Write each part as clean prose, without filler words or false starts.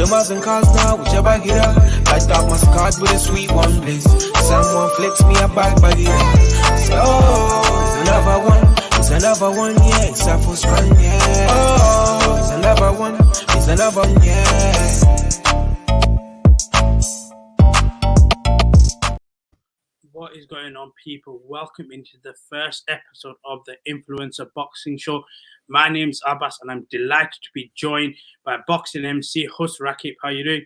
the miles and cars now, whichever get up. Light up my card with a sweet one bliss. Someone flicks me a bag by the end. So, it's another one. It's another one, yeah. It's a full strand, yeah. Oh, it's another one. It's another one, yeah. What is going on, people? Welcome into the first episode of the Influencer Boxing Show. My name's Abbas, and I'm delighted to be joined by boxing MC Hus Ragip. How you doing?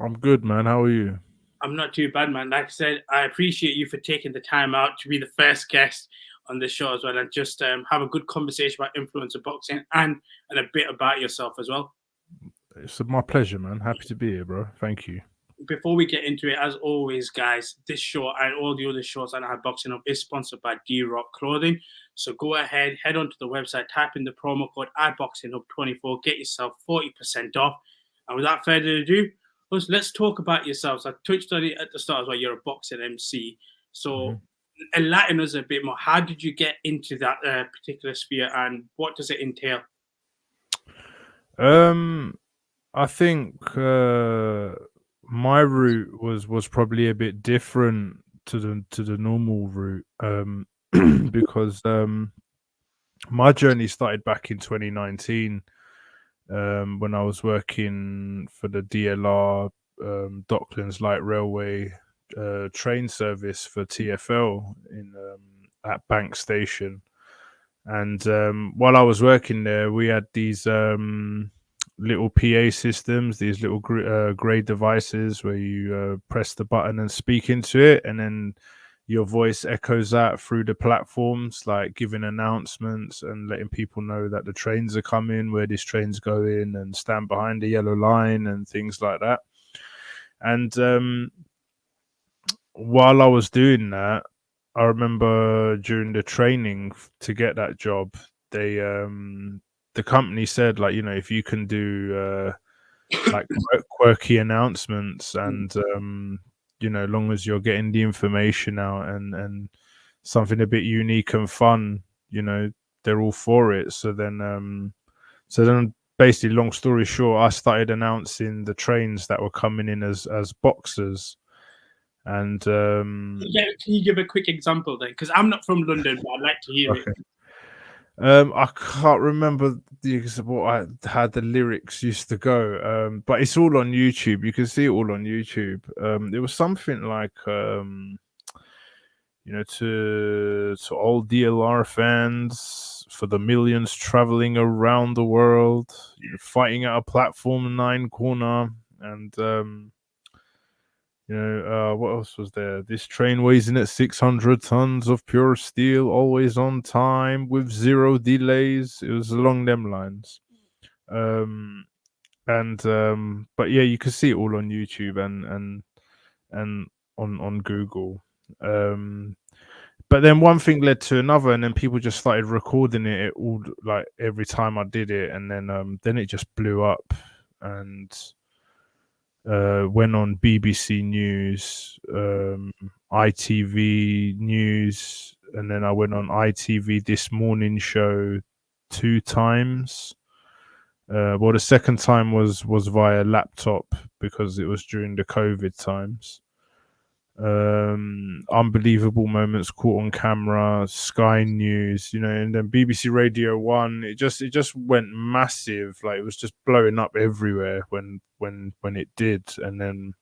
I'm good, man. How are you? I'm not too bad, man. Like I said, I appreciate you for taking the time out to be the first guest on the show as well, and just have a good conversation about influencer boxing and a bit about yourself as well. It's my pleasure, man. Happy to be here, bro. Thank you. Before we get into it, as always, guys, this show and all the other shows on iBoxingHub is sponsored by D-Rock Clothing. So go ahead, head onto the website, type in the promo code iBoxingHub24, get yourself 40% off. And without further ado, let's talk about yourselves. I touched on it at the start as well. You're a boxing MC. So enlighten us a bit more. How did you get into that particular sphere, and what does it entail? I think my route was probably a bit different to the normal route, because my journey started back in 2019 when I was working for the DLR Docklands Light Railway train service for TfL at Bank Station. And while I was working there, we had these little PA systems, these little grey devices where you press the button and speak into it, and then your voice echoes that through the platforms, like giving announcements and letting people know that the trains are coming, where this train's going, and stand behind the yellow line and things like that. And while I was doing that, I remember during the training to get that job, they the company said, like, you know, if you can do like quirky announcements and you know, long as you're getting the information out and something a bit unique and fun, you know, they're all for it. So then basically, long story short, I started announcing the trains that were coming in as boxers. And yeah, can you give a quick example then? Because I'm not from London, but I'd like to hear it. I can't remember what how the lyrics used to go, but it's all on YouTube. You can see it all on YouTube. It was something like, you know, to all DLR fans, for the millions traveling around the world, you know, fighting at a platform 9 corner, and you know, what else was there? This train weighs in at 600 tons of pure steel, always on time with 0 delays. It was along them lines. But yeah, you can see it all on YouTube and on Google. But then one thing led to another, and then people just started recording it all, like every time I did it, and then it just blew up and went on BBC News, ITV News, and then I went on ITV This Morning Show 2 times. Well, the second time was via laptop because it was during the COVID times. Unbelievable Moments, Caught on Camera, Sky News, you know, and then BBC Radio 1. It just went massive. Like, it was just blowing up everywhere when it did. And then,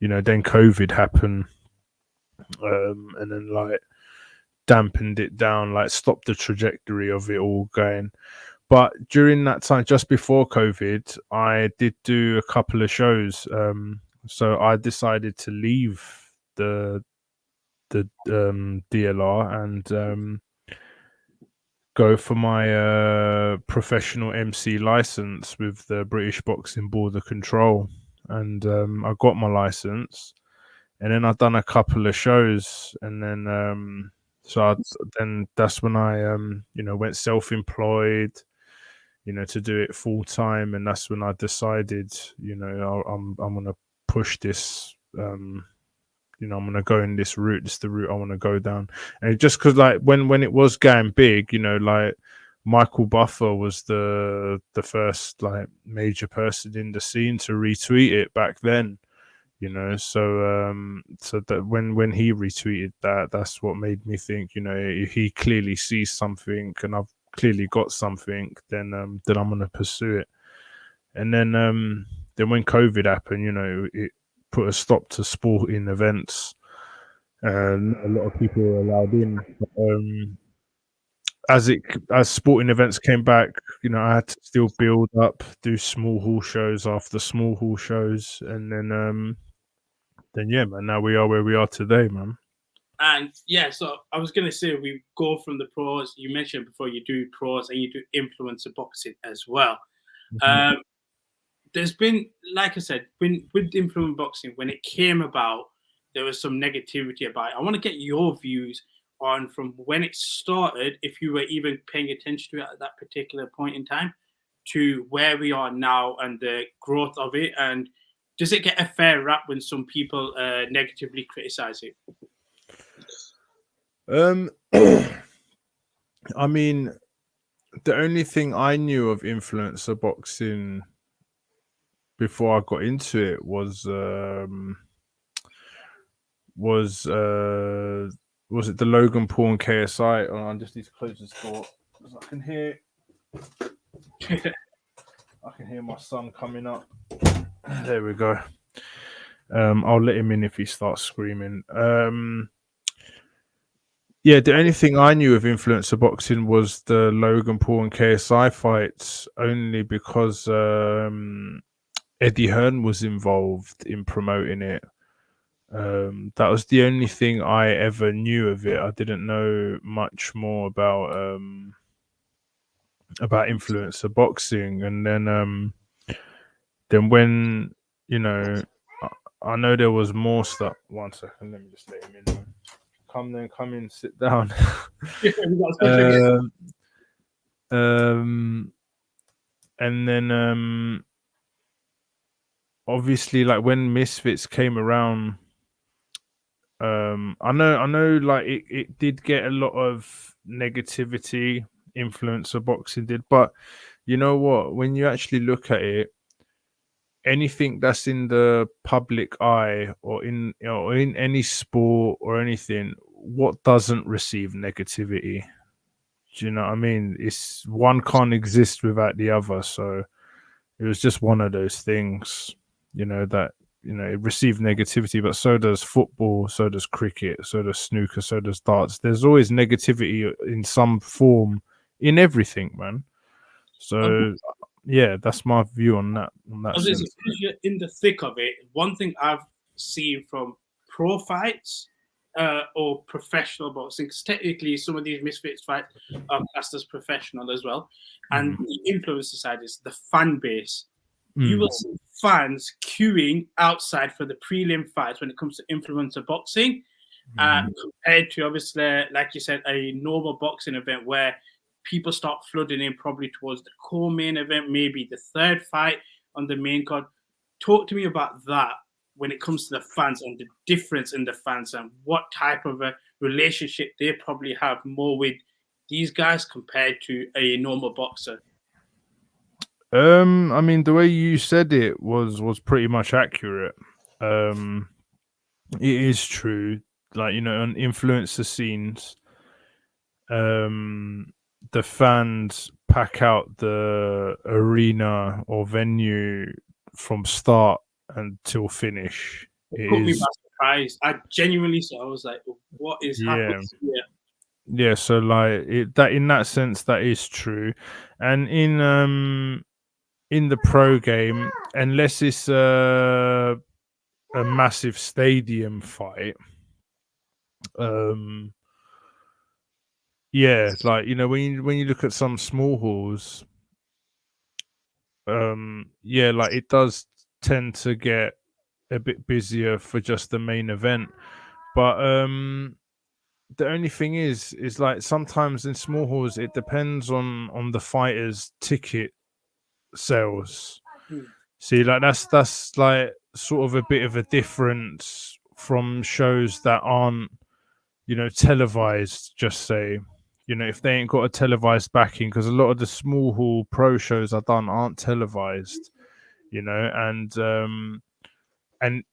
you know, then COVID happened, and then like dampened it down, like stopped the trajectory of it all going. But during that time, just before COVID, I did do a couple of shows. So I decided to leave the DLR and go for my professional MC license with the British Boxing Border Control, and I got my license, and then I've done a couple of shows, and then then that's when I you know, went self-employed, you know, to do it full time, and that's when I decided, you know, I'm gonna push this. You know, I'm gonna go in this route. This is the route I want to go down. And just because, like, when it was going big, you know, like Michael Buffer was the first like major person in the scene to retweet it back then. You know, so that when he retweeted that, that's what made me think, you know, if he clearly sees something and I've clearly got something, then I'm gonna pursue it. And then when COVID happened, you know, it put a stop to sporting events, and a lot of people were allowed in. As sporting events came back, you know, I had to still build up, do small hall shows after small hall shows, and then yeah, man, now we are where we are today, man. And yeah, so I was gonna say we go from the pros. You mentioned before you do pros and you do influencer boxing as well. Mhm. There's been, like I said, with influencer boxing, when it came about, there was some negativity about it. I want to get your views on from when it started, if you were even paying attention to it at that particular point in time, to where we are now and the growth of it. And does it get a fair rap when some people negatively criticize it? I mean, the only thing I knew of influencer boxing before I got into it was was it the Logan Paul and KSI? Oh, I just need to close this door because I can hear my son coming up. There we go. I'll let him in if he starts screaming. Yeah, the only thing I knew of influencer boxing was the Logan Paul and KSI fights, only because Eddie Hearn was involved in promoting it. That was the only thing I ever knew of it. I didn't know much more about influencer boxing, and then when, you know, I know there was more stuff. 1 second, let me just let him in. Come in, sit down. And then obviously, like when Misfits came around, I know like it did get a lot of negativity, influencer boxing did, but you know what, when you actually look at it, anything that's in the public eye or in, you know, in any sport or anything, what doesn't receive negativity? Do you know what I mean? It's one can't exist without the other. So it was just one of those things, you know, that, you know, it received negativity, but so does football, so does cricket, so does snooker, so does darts. There's always negativity in some form in everything, man. So yeah, that's my view on that. Because you're in the thick of it, one thing I've seen from pro fights or professional boxing, because technically some of these Misfits fights are classed as professional as well, and the influencer side is the fan base. You will see fans queuing outside for the prelim fights when it comes to influencer boxing, compared to, obviously, like you said, a normal boxing event where people start flooding in probably towards the core main event, maybe the third fight on the main card. Talk to me about that when it comes to the fans and the difference in the fans and what type of a relationship they probably have more with these guys compared to a normal boxer. I mean, the way you said it was pretty much accurate. It is true. Like, you know, on influencer scenes, the fans pack out the arena or venue from start until finish. It put me by surprise. I genuinely saw. I was like, "What is happening here?" Yeah. So like that, in that sense, that is true, and in the pro game, unless it's a massive stadium fight, yeah, like, you know, when you look at some small halls, yeah, like it does tend to get a bit busier for just the main event, but the only thing is like sometimes in small halls it depends on the fighter's ticket sales. See, like that's like sort of a bit of a difference from shows that aren't, you know, televised, just say. You know, if they ain't got a televised backing, because a lot of the small hall pro shows are done aren't televised, you know, and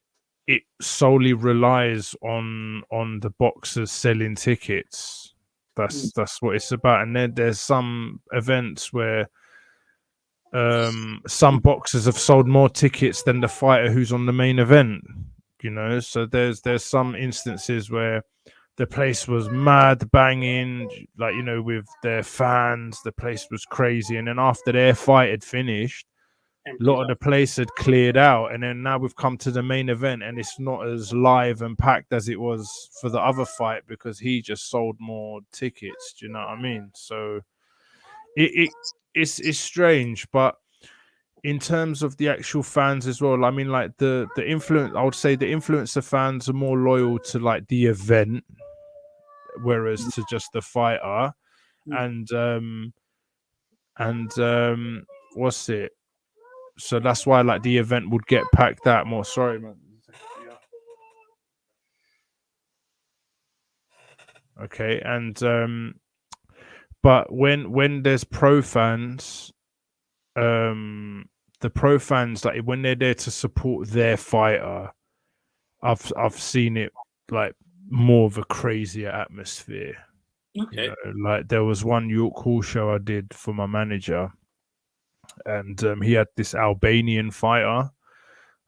it solely relies on the boxers selling tickets. That's what it's about. And then there's some events where some boxers have sold more tickets than the fighter who's on the main event, you know. So there's some instances where the place was mad banging, like, you know, with their fans, the place was crazy, and then after their fight had finished, a lot of the place had cleared out, and then now we've come to the main event and it's not as live and packed as it was for the other fight because he just sold more tickets. Do you know what I mean? So it's strange, but in terms of the actual fans as well, I mean, like the influence, I would say the influencer fans are more loyal to like the event, whereas to just the fighter. And what's it? So that's why like the event would get packed out more. Sorry, man. Okay, and but when there's pro fans, the pro fans, like when they're there to support their fighter, I've seen it like more of a crazier atmosphere. Okay. You know, like there was one York Hall show I did for my manager, and he had this Albanian fighter.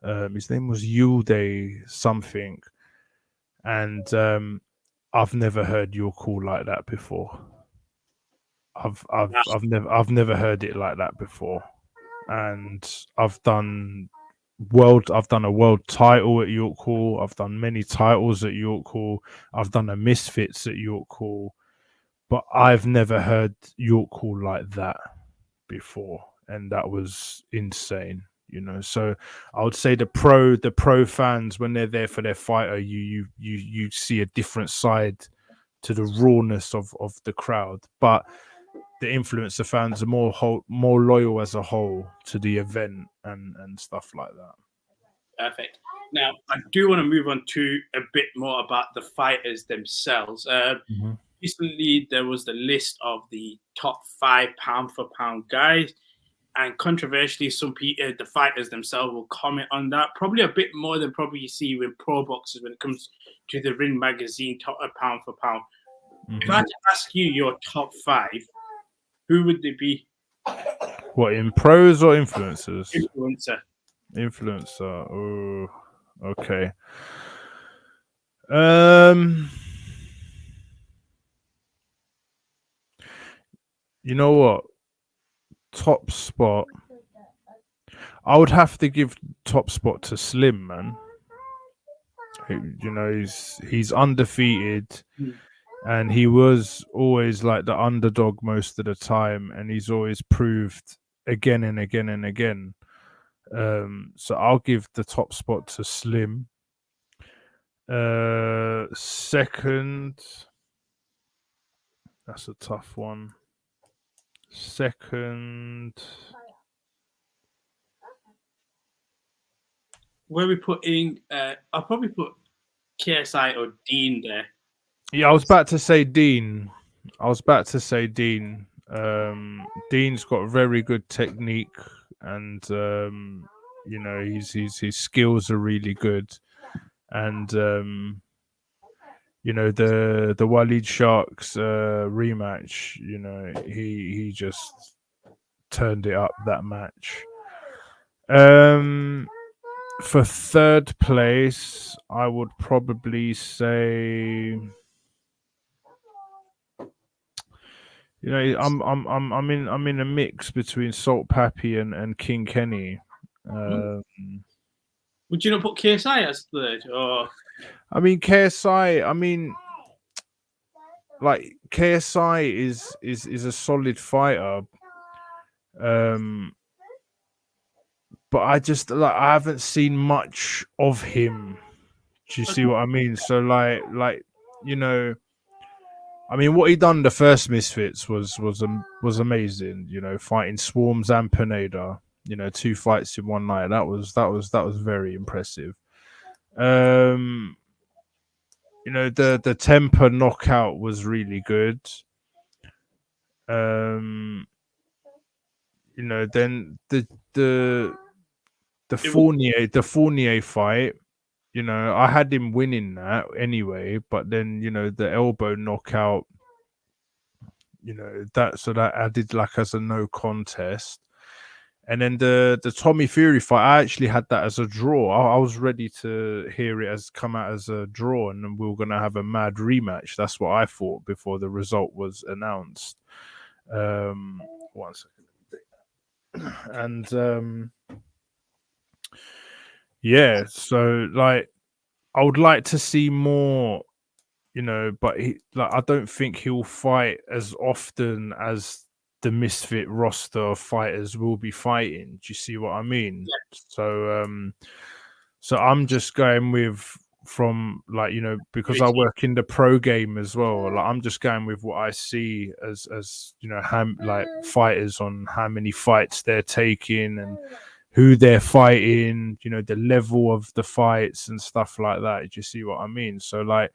His name was Yulde something, and I've never heard York Hall like that before. I've never heard it like that before, and I've done a world title at York Hall. I've done many titles at York Hall. I've done a Misfits at York Hall, but I've never heard York Hall like that before, and that was insane. You know, so I would say the pro fans, when they're there for their fighter, you see a different side to the rawness of the crowd, but the influencer fans are more loyal as a whole to the event and stuff like that. Perfect. Now, I do want to move on to a bit more about the fighters themselves. Recently, there was the list of the top 5 pound for pound guys, and controversially, some people, the fighters themselves, will comment on that. Probably a bit more than probably you see with pro boxers when it comes to the Ring Magazine top pound for pound. If I had to ask you your top 5, who would they be? What, in pros or influencers? Influencer. Oh, okay. You know what? Top spot. I would have to give top spot to Slim, man. You know, he's undefeated, and he was always like the underdog most of the time, and he's always proved again and again and again. So I'll give the top spot to Slim. Second, that's a tough one. Second, where we put in, I'll probably put KSI or Dean there. Yeah, I was about to say Dean. Dean's got very good technique, and you know, his skills are really good, and you know, the Waleed Sharks rematch, you know, he just turned it up that match. For third place, I would probably say, you know, I'm in a mix between Salt Pappy and King Kenny. Would you not put KSI as third? Or I mean, KSI. I mean, like KSI is a solid fighter. But I haven't seen much of him. Do you see what I mean? So like you know, I mean, what he done the first Misfits was amazing. You know, fighting Swarms and Pineda. You know, 2 fights in one night. That was very impressive. You know, the temper knockout was really good. You know, then the Fournier fight. You know, I had him winning that anyway, but then you know the elbow knockout. You know that added like as a no contest. And then the Tommy Fury fight, I actually had that as a draw. I was ready to hear it as come out as a draw, and then we were gonna have a mad rematch. That's what I thought before the result was announced. 1 second, and yeah, so like I would like to see more, you know, but I don't think he'll fight as often as the misfit roster of fighters will be fighting. Do you see what I mean? Yeah. So I'm just going with from like, you know, because I work in the pro game as well. Like I'm just going with what I see as you know, like fighters on how many fights they're taking and who they're fighting, you know, the level of the fights and stuff like that. Do you see what I mean? So like,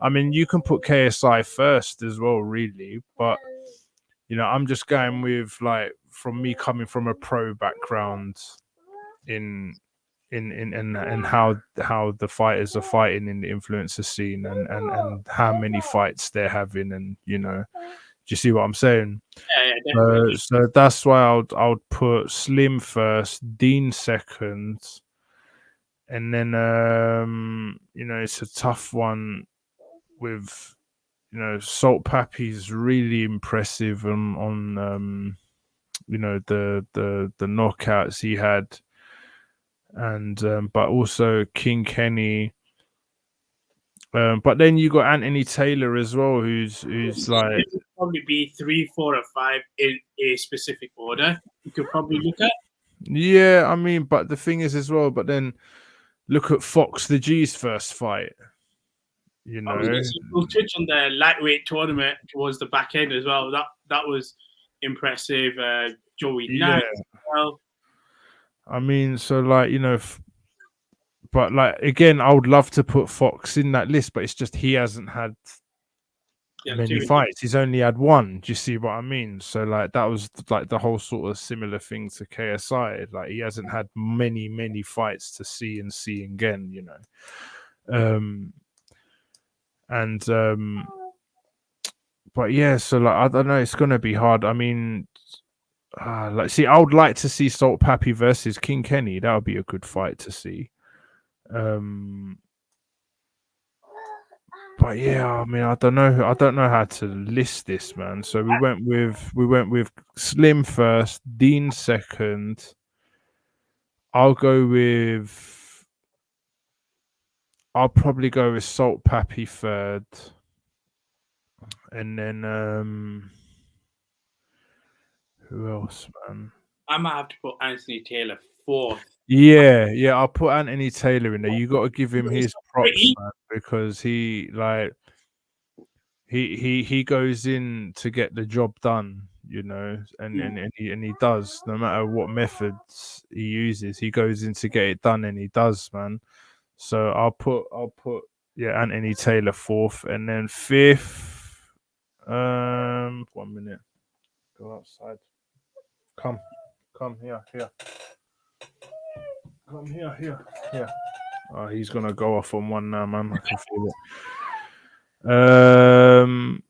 I mean, you can put KSI first as well, really, but you know, I'm just going with like from me coming from a pro background in how the fighters are fighting in the influencer scene and how many fights they're having, and you know, do you see what I'm saying? Yeah, definitely. So that's why I would put Slim first, Dean second, and then you know, it's a tough one with, you know, Salt Pappy's really impressive on you know the knockouts he had, and but also King Kenny. But then you got Anthony Taylor as well, who's like it would probably be 3, 4, or 5 in a specific order. You could probably look at. yeah, I mean, but the thing is as well, but then look at Fox the G's first fight. You I was going know, to say, we'll touch on the lightweight tournament towards the back end as well. That was impressive. Joey yeah. Knight as well. I mean, so like, you know, but like again, I would love to put Fox in that list, but it's just he hasn't had many fights. He's only had one. Do you see what I mean? So like that was like the whole sort of similar thing to KSI. Like he hasn't had many fights to see again, you know. And but yeah, so like I don't know, it's gonna be hard. I mean, like see, I would like to see Salt Pappy versus King Kenny. That would be a good fight to see. But yeah, I mean, I don't know how to list this, man. So we went with Slim first, Dean second. I'll probably go with Salt Pappy third, and then who else, man? I might have to put Anthony Taylor fourth. Yeah, I'll put Anthony Taylor in there. You got to give him his props, man, because he like he goes in to get the job done, you know, and he does, no matter what methods he uses, he goes in to get it done, and he does, man. So I'll put yeah, Anthony Taylor fourth, and then fifth. 1 minute. Go outside. Come here. Come here. Oh, he's gonna go off on one now, man. I can feel it.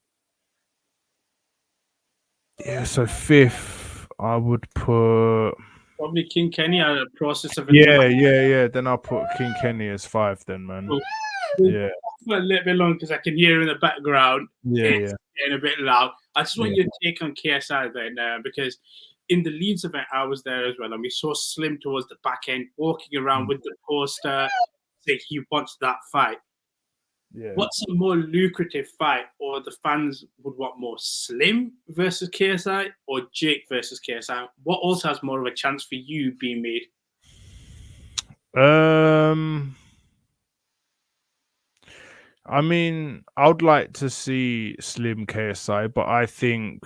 Yeah, so fifth, I would put Probably King Kenny out of the process of yeah. Then I'll put King Kenny as 5 then, man. Yeah. For a little bit long because I can hear in the background. Yeah. It's getting a bit loud. I just want your take on KSI then, because in the Leeds event I was there as well, and we saw Slim towards the back end walking around with the poster saying he wants that fight. Yeah. What's a more lucrative fight, or the fans would want more, Slim versus KSI or Jake versus KSI? What also has more of a chance for you being made? I mean, I would like to see Slim KSI, but I think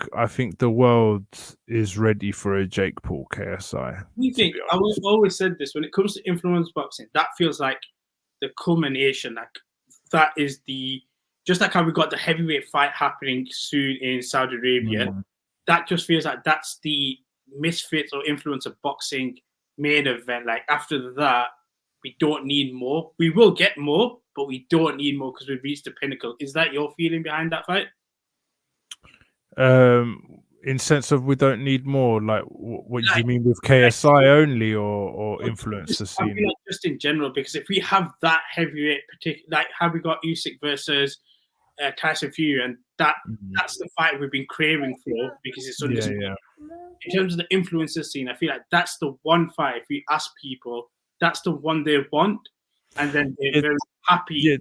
the world is ready for a Jake Paul KSI. You think I always said this when it comes to influence boxing, that feels like the culmination. Like that is the just like how we got the heavyweight fight happening soon in Saudi Arabia. that just feels like that's the Misfits or Influencer Boxing main event. Like after that, we don't need more. We will get more, but we don't need more because we've reached the pinnacle. Is that your feeling behind that fight? In sense of we don't need more. Like, what do you mean with KSI only, or influencer I scene? feel like just in general, because if we have that heavyweight, like how we got Usyk versus Tyson Fury, and that's the fight we've been craving for because it's undisputed. Yeah. In terms of the influencer scene, I feel like that's the one fight. If we ask people, that's the one they want, and then they're very happy. Yeah,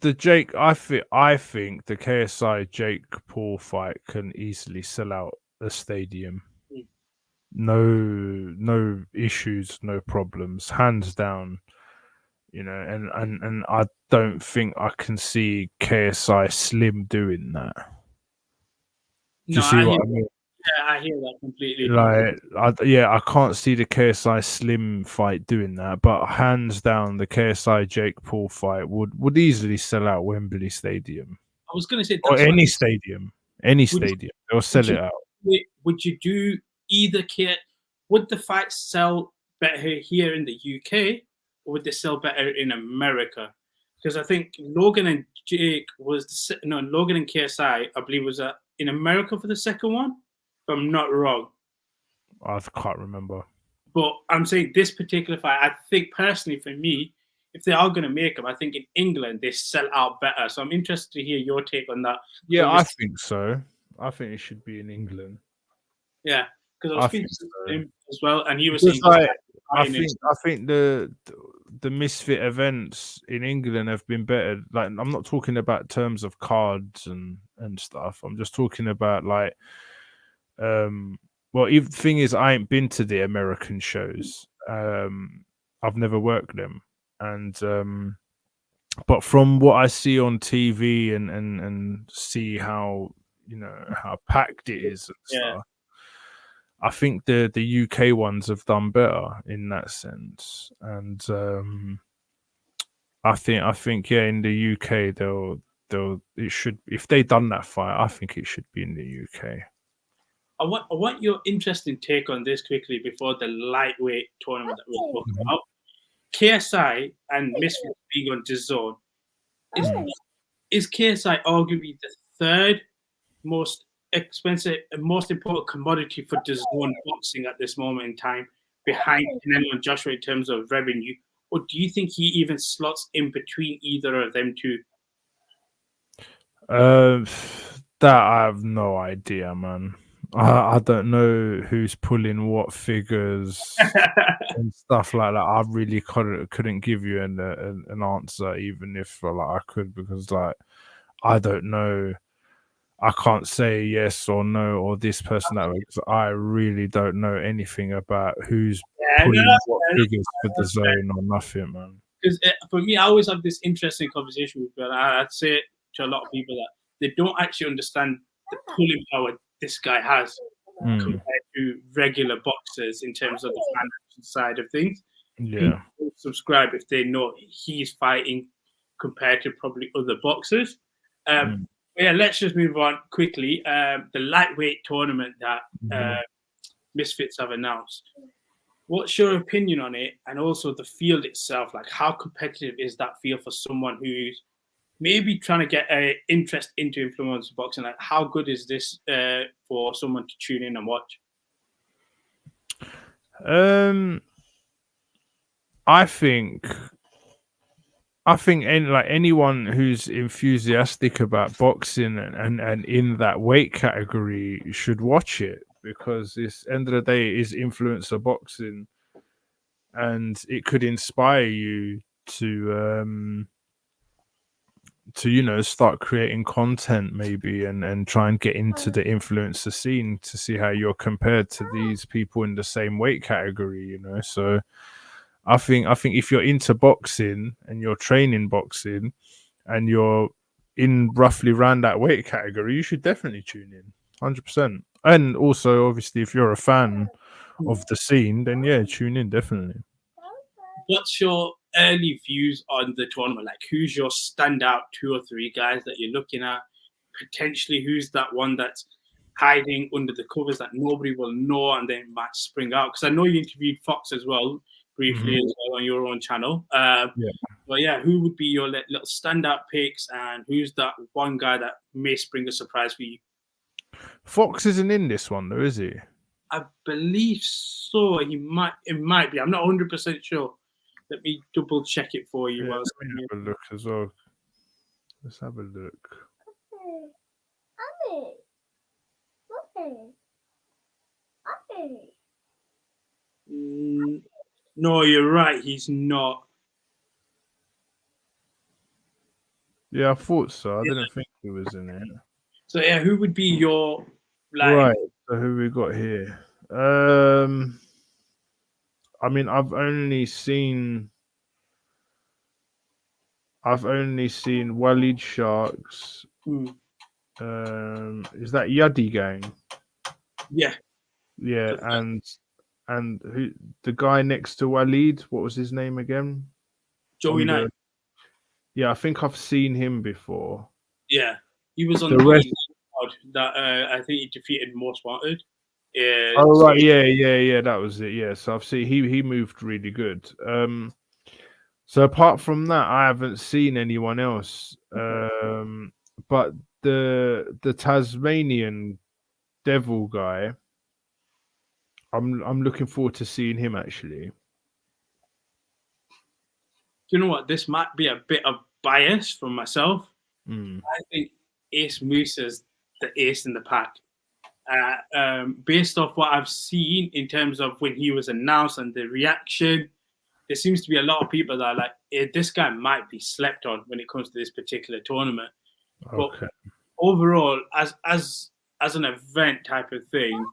the Jake. I think the KSI Jake Paul fight can easily sell out the stadium. No issues, no problems, hands down. You know, and I don't think I can see KSI Slim doing that. Do you see what I mean? Yeah, I hear that completely. Like, I can't see the KSI Slim fight doing that, but hands down, the KSI Jake Paul fight would easily sell out Wembley Stadium. I was going to say, or any stadium, they'll sell it out. Would you do either? Would the fight sell better here in the UK, or would they sell better in America? Because I think Logan and Jake Logan and KSI, I believe, was in America for the second one. If I'm not wrong. I can't remember. But I'm saying this particular fight, I think personally for me, if they are going to make them, I think in England they sell out better. So I'm interested to hear your take on that. Yeah, I think so. I think it should be in England. Yeah, because I was speaking to him as well, and he was saying, I think the Misfit events in England have been better. Like, I'm not talking about terms of cards and stuff. I'm just talking about like. Well, the thing is, I ain't been to the American shows. I've never worked them, and but from what I see on TV and see how how packed it is and stuff, I think the UK ones have done better in that sense, and I think in the UK it should, if they done that fight, I think it should be in the UK. I want your interesting take on this quickly before the lightweight tournament that we'll talk about. KSI and Misfits being on Dazn. Is KSI arguably the third most expensive and most important commodity for Dazn boxing at this moment in time, behind Canelo and Joshua in terms of revenue? Or do you think he even slots in between either of them two? That I have no idea, man. I don't know who's pulling what figures and stuff like that. I really couldn't give you an answer, even if I could, because I don't know. I can't say yes or no or this person that way, because I really don't know anything about who's pulling what figures for the zone or nothing, man. Because for me, I always have this interesting conversation with people. I'd say it to a lot of people that they don't actually understand the pulling power this guy has compared to regular boxers in terms of the financial side of things. Yeah. People subscribe if they know he's fighting compared to probably other boxers. Yeah, let's just move on quickly. The lightweight tournament that Misfits have announced. What's your opinion on it? And also the field itself, like how competitive is that field for someone who's maybe trying to get an interest into influencer boxing? Like, how good is this for someone to tune in and watch? I think anyone who's enthusiastic about boxing and in that weight category should watch it, because this end of the day is influencer boxing, and it could inspire you to start creating content maybe and try and get into the influencer scene to see how you're compared to these people in the same weight category, so I think if you're into boxing and you're training boxing and you're in roughly around that weight category, you should definitely tune in 100%. And also, obviously, if you're a fan of the scene, then yeah, tune in definitely. What's your early views on the tournament? Like, who's your standout 2 or 3 guys that you're looking at? Potentially, who's that one that's hiding under the covers that nobody will know, and then might spring out? Because I know you interviewed Fox as well briefly as well on your own channel. Yeah. But yeah, who would be your little standout picks, and who's that one guy that may spring a surprise for you? Fox isn't in this one though, is he? I believe so. It might be. I'm not 100% sure. Let me double check it for you. Yeah, Whilst let me have a look as well. Let's have a look. no, you're right. He's not. Yeah, I thought so. I didn't think he was in it. So yeah, who would be your Right. So who we got here? I mean, I've only seen Waleed Sharks. Is that Yuddy Gang? Yeah. Yeah, and who the guy next to Waleed? What was his name again? Joey Knight. Yeah, I think I've seen him before. Yeah, he was on the rest that I think he defeated Most Wanted. Yeah. Oh right, yeah, that was it. Yeah, so I've seen he moved really good. So apart from that, I haven't seen anyone else. But the Tasmanian Devil guy, I'm looking forward to seeing him actually. You know what? This might be a bit of bias from myself. I think Ace Moosa's the ace in the pack. Based off what I've seen in terms of when he was announced and the reaction, there seems to be a lot of people that are like, this guy might be slept on when it comes to this particular tournament. Okay. But overall, as an event type of thing,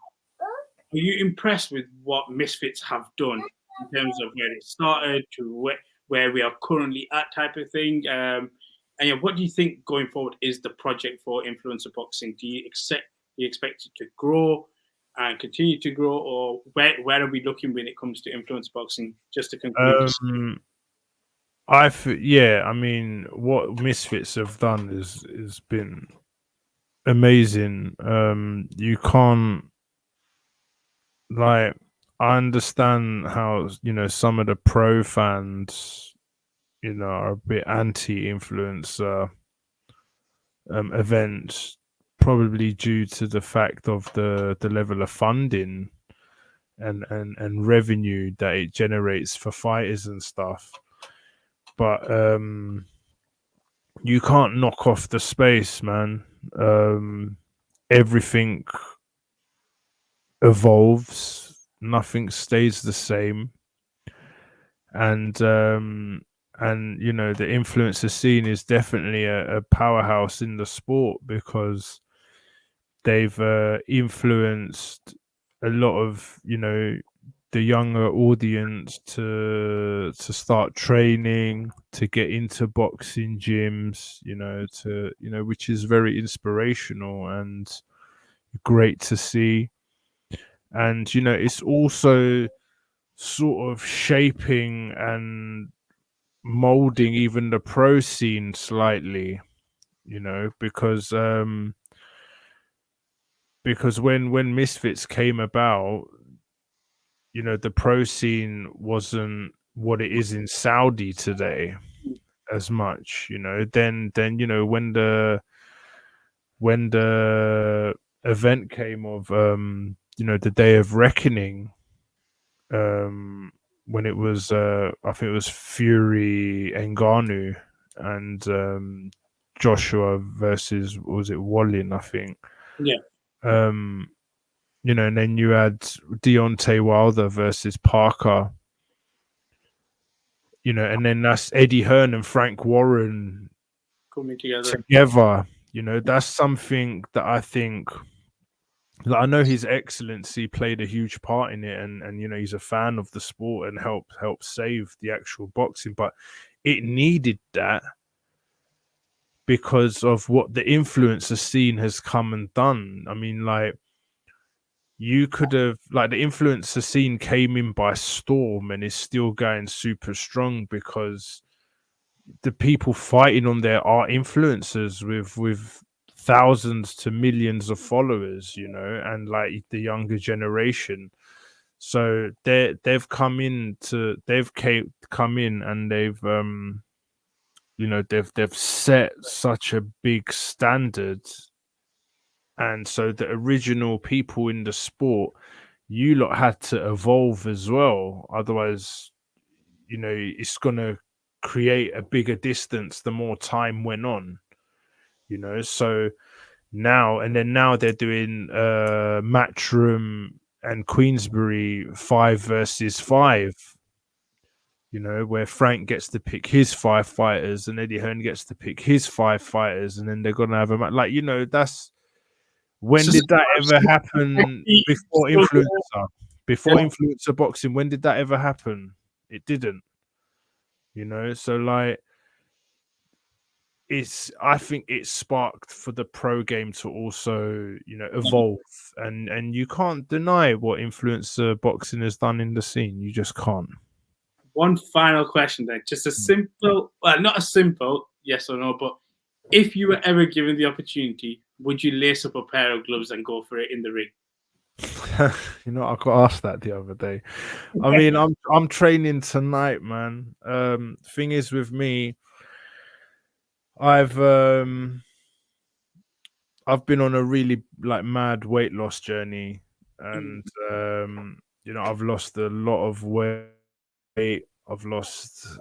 are you impressed with what Misfits have done in terms of where it started to where we are currently at type of thing? And yeah, what do you think going forward is the project for influencer boxing? Do you expect it to grow and continue to grow, or where are we looking when it comes to influencer boxing? Just to conclude. I mean, what Misfits have done has been amazing. You can't I understand how some of the pro fans are a bit anti-influencer events, probably due to the fact of the level of funding and revenue that it generates for fighters and stuff. But you can't knock off the space, man. Everything evolves, nothing stays the same, and the influencer scene is definitely a powerhouse in the sport because they've influenced a lot of the younger audience to start training, to get into boxing gyms, which is very inspirational and great to see. And it's also sort of shaping and molding even the pro scene slightly, because when Misfits came about, the pro scene wasn't what it is in Saudi today as much. Then when the event came of the Day of Reckoning, when it was I think it was Fury Ngannou and Joshua versus, was it Wallin, I think. Yeah. And then you had Deontay Wilder versus Parker, and then that's Eddie Hearn and Frank Warren coming together. That's something that I think, I know His Excellency played a huge part in it, and he's a fan of the sport and helped save the actual boxing, but it needed that because of what the influencer scene has come and done. I mean, you could have, the influencer scene came in by storm and is still going super strong because the people fighting on there are influencers with thousands to millions of followers, you know, and like the younger generation. So they've come in and they've you know, they've set such a big standard. And so the original people in the sport, you lot had to evolve as well. Otherwise, you know, it's gonna create a bigger distance the more time went on, you know. So now they're doing Matchroom and Queensbury 5 versus 5, you know, where Frank gets to pick his 5 fighters and Eddie Hearn gets to pick his 5 fighters, and then they're gonna have a match. Like, you know, that's when So did that ever happen before influencer? Before Yeah. influencer boxing, when did that ever happen? It didn't, you know. So like, I think it sparked for the pro game to also, you know, evolve, and you can't deny what influencer boxing has done in the scene. You just can't. One final question then, just a simple, well, not a simple yes or no, but if you were ever given the opportunity, would you lace up a pair of gloves and go for it in the ring? You know, I got asked that the other day. I mean, I'm training tonight, man. Thing is with me, I've I've been on a really like mad weight loss journey, and you know, I've lost a lot of weight. I've lost,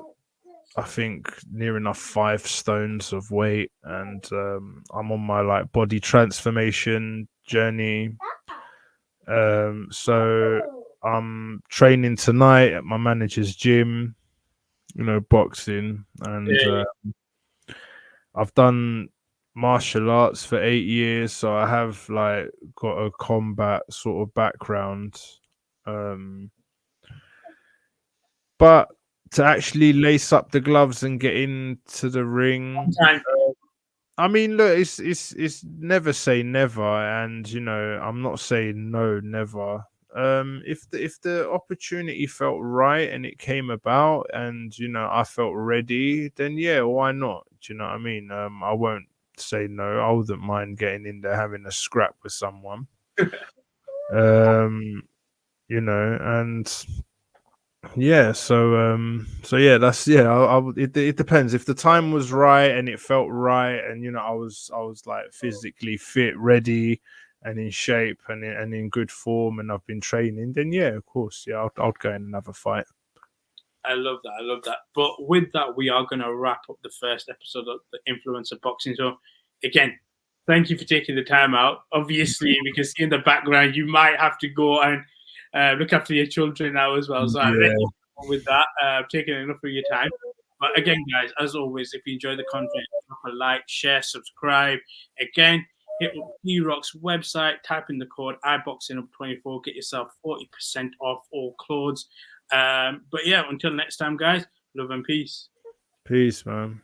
I think, near enough 5 stones of weight, and I'm on my like body transformation journey. So I'm training tonight at my manager's gym, you know, boxing, and Yeah. I've done martial arts for 8 years, so I have like got a combat sort of background. Um, but to actually lace up the gloves and get into the ring, Time. I mean, look, it's never say never, and you know, I'm not saying no, never. If the opportunity felt right and it came about, and you know, I felt ready, then yeah, why not? Do you know what I mean? I won't say no. I wouldn't mind getting in there having a scrap with someone. Um, you know, and yeah, so yeah, that's yeah. It depends if the time was right and it felt right, and you know, I was like physically fit, ready, and in shape, and in good form, and I've been training. Then yeah, of course, yeah, I'd go in and have a fight. I love that. I love that. But with that, we are going to wrap up the first episode of the Influencer Boxing. So, again, thank you for taking the time out. Obviously, because in the background, you might have to go and look after your children now as well. So, I let Yeah, you go with that, taking enough of your time. But again, guys, as always, if you enjoy the content, drop a like, share, subscribe. Again, hit up D-Rock's website, type in the code iBoxingHub24, get yourself 40% off all clothes. But yeah, until next time, guys, love and peace. peace, man.